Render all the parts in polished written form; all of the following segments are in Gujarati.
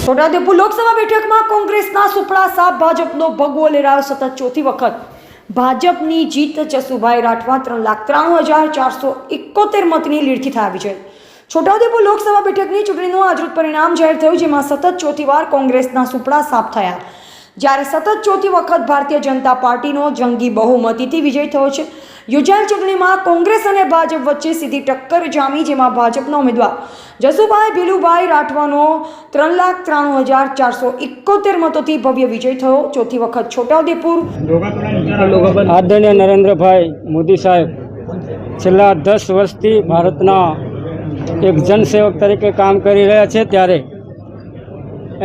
છોટાઉદેપુર લોકસભા બેઠકમાં કોંગ્રેસના સુપડા સાહેબ ભાજપનો ભગવો લહેરાયો સતત ચોથી વખત ભાજપની જીત જસુભાઈ રાઠવા 3,93,471 મતની લીડથી થયા વિજય। છોટાઉદેપુર લોકસભા બેઠકની ચૂંટણીનું આજરોજ પરિણામ જાહેર થયું, જેમાં સતત ચોથી વાર કોંગ્રેસના સુપડા સાફ થયા, જ્યારે સતત ચોથી વખત ભારતીય જનતા પાર્ટીનો જંગી બહુમતીથી વિજય થયો છે। યોજાયેલ ચૂંટણીમાં કોંગ્રેસ અને ભાજપ વચ્ચે સીધી ટક્કર જામી, જેમાં ભાજપના ઉમેદવાર જસુભાઈ ભીલુભાઈ રાઠવાનો 3,93,471 મતોથી ભવ્ય વિજય થયો। ચોથી વખત છોટાઉદેપુર આદરણીય નરેન્દ્રભાઈ મોદી સાહેબ છેલ્લા 10 વર્ષથી ભારતના એક જનસેવક તરીકે કામ કરી રહ્યા છે, ત્યારે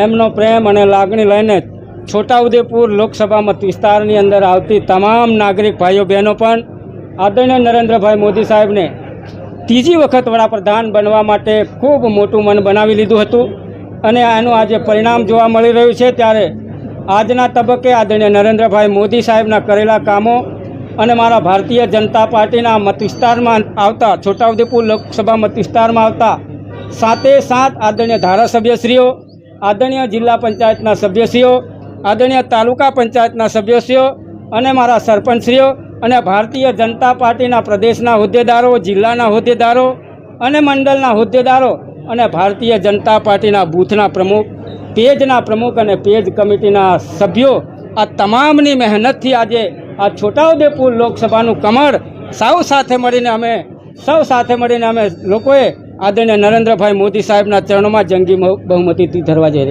એમનો પ્રેમ અને લાગણી લઈને છોટાઉદેપુર લોકસભા મત વિસ્તારની અંદર આવતી તમામ નાગરિક ભાઈઓ બહેનો પણ આદરણીય નરેન્દ્રભાઈ મોદી સાહેબને ત્રીજી વખત વડાપ્રધાન બનવા માટે ખૂબ મોટું મન બનાવી લીધું હતું અને આનું આજે પરિણામ જોવા મળી રહ્યું છે। ત્યારે આજના તબક્કે આદરણીય નરેન્દ્રભાઈ મોદી સાહેબના કરેલા કામો અને મારા ભારતીય જનતા પાર્ટીના મત વિસ્તારમાં આવતા છોટાઉદેપુર લોકસભા મત વિસ્તારમાં આવતા 7 આદરણીય ધારાસભ્યશ્રીઓ, આદરણીય જિલ્લા પંચાયતના સભ્યશ્રીઓ, આદરણીય તાલુકા પંચાયતના સભ્યશ્રીઓ અને મારા સરપંચશ્રીઓ અને ભારતીય જનતા પાર્ટીના પ્રદેશના હોદ્દેદારો, જિલ્લાના હોદ્દેદારો અને મંડળના હોદ્દેદારો અને ભારતીય જનતા પાર્ટીના બૂથના પ્રમુખ, પેજના પ્રમુખ અને પેજ કમિટીના સભ્યો, આ તમામની મહેનતથી આજે આ છોટાઉદેપુર લોકસભાનું કમળ સૌ સાથે મળીને અમે લોકોએ આદરણીય નરેન્દ્રભાઈ મોદી સાહેબના ચરણોમાં જંગી બહુમતીથી ધરવા જઈ રહ્યા।